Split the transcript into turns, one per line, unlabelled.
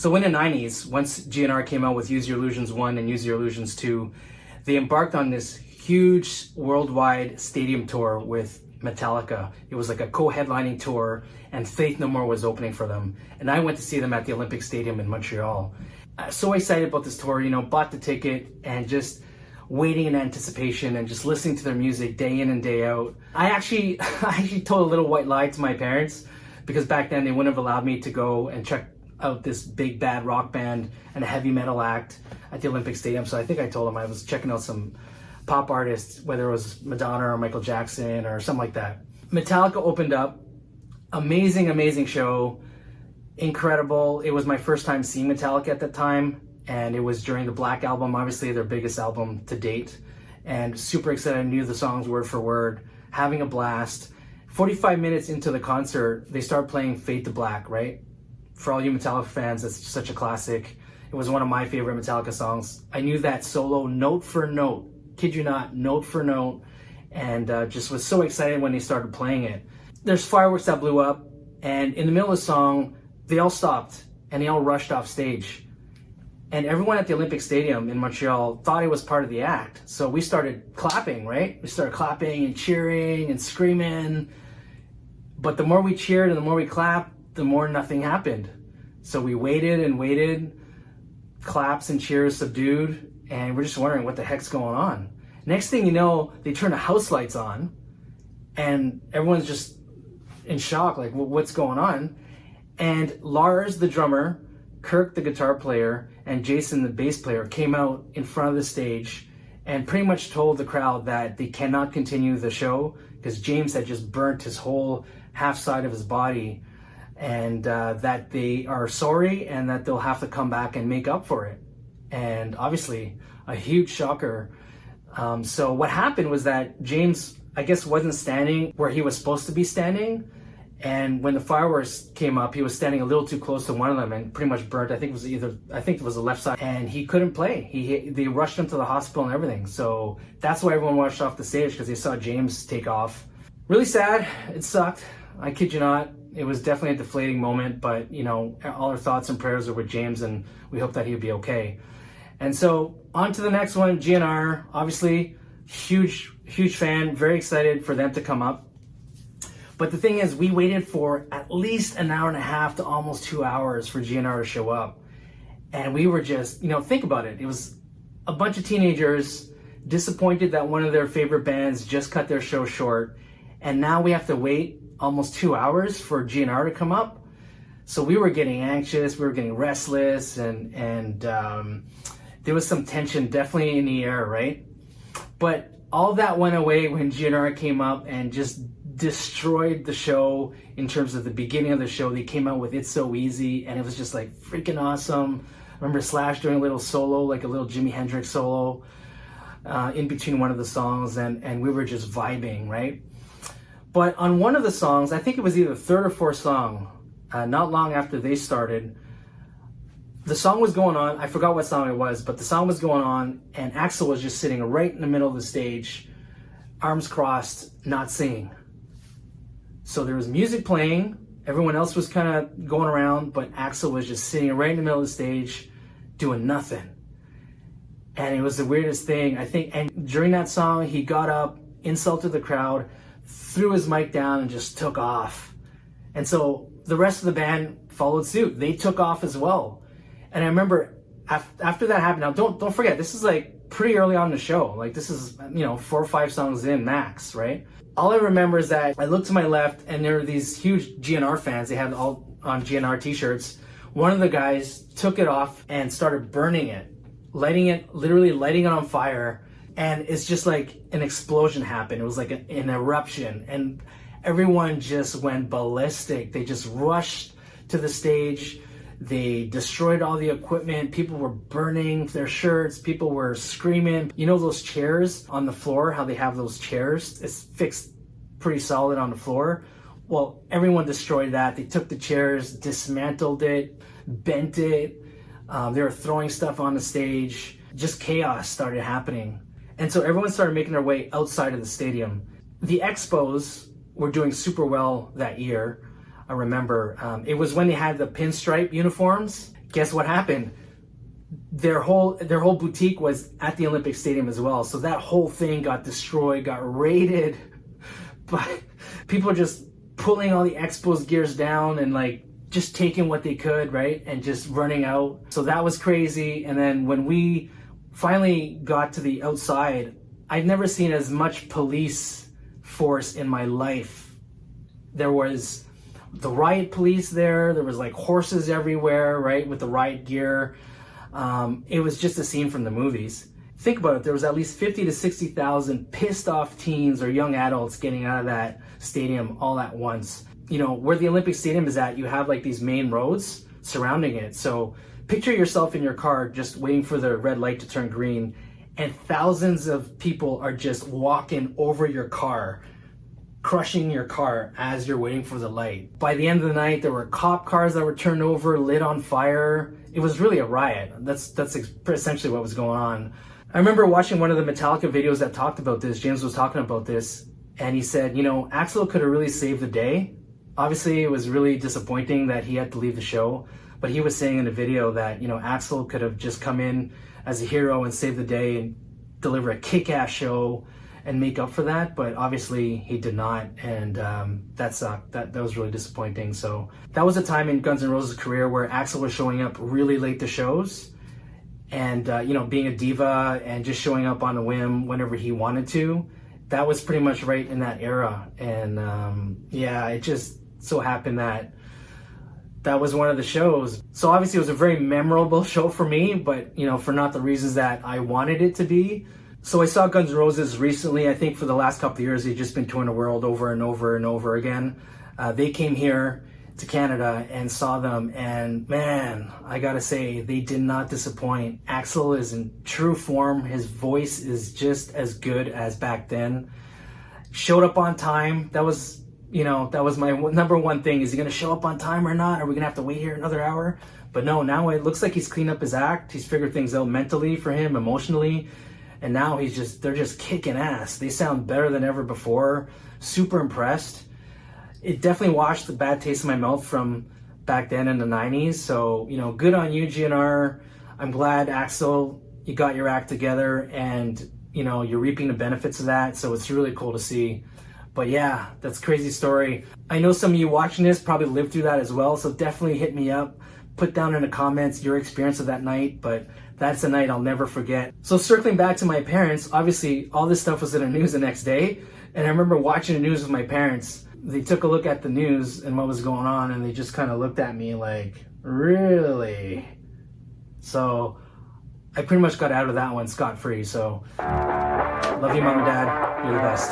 So in the 90s, once GNR came out with Use Your Illusions 1 and Use Your Illusions 2, they embarked on this huge worldwide stadium tour with Metallica. It was like a co-headlining tour, and Faith No More was opening for them. And I went to see them at the Olympic Stadium in Montreal. So excited about this tour, bought the ticket and just waiting in anticipation and just listening to their music day in and day out. I actually told a little white lie to my parents, because back then they wouldn't have allowed me to go and check out this big bad rock band and a heavy metal act at the Olympic Stadium. So I think I told them I was checking out some pop artists, whether it was Madonna or Michael Jackson or something like that. Metallica opened up. Amazing show. Incredible. It was my first time seeing Metallica at that time, and it was during the Black Album, obviously their biggest album to date, and super excited. I knew the songs word for word, having a blast. 45 minutes into the concert, they start playing Fade to Black, right? For all you Metallica fans, that's such a classic. It was one of my favorite Metallica songs. I knew that solo note for note, kid you not, note for note, and just was so excited when they started playing it. There's fireworks that blew up, and in the middle of the song, they all stopped and they all rushed off stage. And everyone at the Olympic Stadium in Montreal thought it was part of the act. So we started clapping, right? We started clapping and cheering and screaming. But the more we cheered and the more we clapped, the more nothing happened. So we waited and waited, claps and cheers subdued, and we're just wondering what the heck's going on. Next thing you know, they turn the house lights on, and everyone's just in shock, like, well, what's going on? And Lars, the drummer, Kirk, the guitar player, and Jason, the bass player, came out in front of the stage and pretty much told the crowd that they cannot continue the show because James had just burnt his whole half side of his body, and that they are sorry and that they'll have to come back and make up for it. And obviously, a huge shocker. So what happened was that James, I guess, wasn't standing where he was supposed to be standing. And when the fireworks came up, he was standing a little too close to one of them and pretty much burnt. I think it was the left side, and he couldn't play. They rushed him to the hospital and everything. So that's why everyone rushed off the stage, because they saw James take off. Really sad. It sucked. I kid you not. It was definitely a deflating moment, but all our thoughts and prayers are with James, and we hope that he'll be okay. And so on to the next one, GNR. Obviously, huge fan. Very excited for them to come up. But the thing is, we waited for at least an hour and a half to almost 2 hours for GNR to show up. And we were just, think about it. It was a bunch of teenagers disappointed that one of their favorite bands just cut their show short. And now we have to wait almost 2 hours for GNR to come up. So we were getting anxious, we were getting restless, and there was some tension definitely in the air, right? But all that went away when GNR came up and just destroyed the show in terms of the beginning of the show. They came out with It's So Easy, and it was just like freaking awesome. I remember Slash doing a little solo, like a little Jimi Hendrix solo in between one of the songs, and we were just vibing, right? But on one of the songs, I think it was either the third or fourth song, not long after they started, the song was going on. I forgot what song it was, but the song was going on, and Axl was just sitting right in the middle of the stage, arms crossed, not singing. So there was music playing, everyone else was kind of going around, but Axl was just sitting right in the middle of the stage, doing nothing. And it was the weirdest thing, I think. And during that song, he got up, insulted the crowd, threw his mic down, and just took off. And so the rest of the band followed suit. They took off as well. And I remember after that happened, now don't forget, this is like pretty early on in the show. Like this is, 4 or 5 songs in max, right? All I remember is that I looked to my left and there were these huge GNR fans. They had all on GNR t-shirts. One of the guys took it off and started burning it, literally lighting it on fire. And it's just like an explosion happened. It was like an eruption, and everyone just went ballistic. They just rushed to the stage. They destroyed all the equipment. People were burning their shirts. People were screaming. You know those chairs on the floor, how they have those chairs? It's fixed pretty solid on the floor. Well, everyone destroyed that. They took the chairs, dismantled it, bent it. They were throwing stuff on the stage. Just chaos started happening. And so everyone started making their way outside of the stadium. The Expos were doing super well that year. I remember it was when they had the pinstripe uniforms. guess what happened? Their whole boutique was at the Olympic Stadium as well. So that whole thing got destroyed, got raided. But people just pulling all the Expos gears down and like just taking what they could, right? And just running out. So that was crazy. And then when we finally got to the outside, I've never seen as much police force in my life. There was the riot police there. There was like horses everywhere, right? With the riot gear. It was just a scene from the movies. Think about it. There was at least 50 to 60,000 pissed off teens or young adults getting out of that stadium all at once. You know, where the Olympic Stadium is at, you have like these main roads surrounding it. So picture yourself in your car just waiting for the red light to turn green, and thousands of people are just walking over your car, crushing your car as you're waiting for the light. By the end of the night, there were cop cars that were turned over, lit on fire. It was really a riot. That's essentially what was going on. I remember watching one of the Metallica videos that talked about this. James was talking about this, and he said, you know, Axl could have really saved the day. Obviously, it was really disappointing that he had to leave the show, but he was saying in the video that, you know, Axl could have just come in as a hero and save the day and deliver a kick-ass show and make up for that, but obviously he did not, and that sucked. That was really disappointing. So that was a time in GunsNRoses' career where Axl was showing up really late to shows, and you know, being a diva and just showing up on a whim whenever he wanted to. That was pretty much right in that era, and yeah, it just so happened that that was one of the shows. So obviously it was a very memorable show for me, but you know, for not the reasons that I wanted it to be. So I saw GunsNRoses recently. I think for the last couple of years, they've just been touring the world over and over and over again. They came here to Canada and saw them, and man, I gotta say, they did not disappoint. Axl is in true form. His voice is just as good as back then. Showed up on time. That was, you know, that was my number one thing. Is he gonna show up on time or not? Are we gonna have to wait here another hour? But no, now it looks like he's cleaned up his act. He's figured things out mentally for him, emotionally. And now they're just kicking ass. They sound better than ever before. Super impressed. It definitely washed the bad taste in my mouth from back then in the 90s. So, you know, good on you, GNR. I'm glad, Axl, you got your act together and, you know, you're reaping the benefits of that. So it's really cool to see. But yeah, that's a crazy story. I know some of you watching this probably lived through that as well. So definitely hit me up. Put down in the comments your experience of that night. But that's a night I'll never forget. So circling back to my parents, obviously all this stuff was in the news the next day. And I remember watching the news with my parents. They took a look at the news and what was going on, and they just kind of looked at me like, really? So I pretty much got out of that one scot-free. So love you, Mom and Dad. You're the best.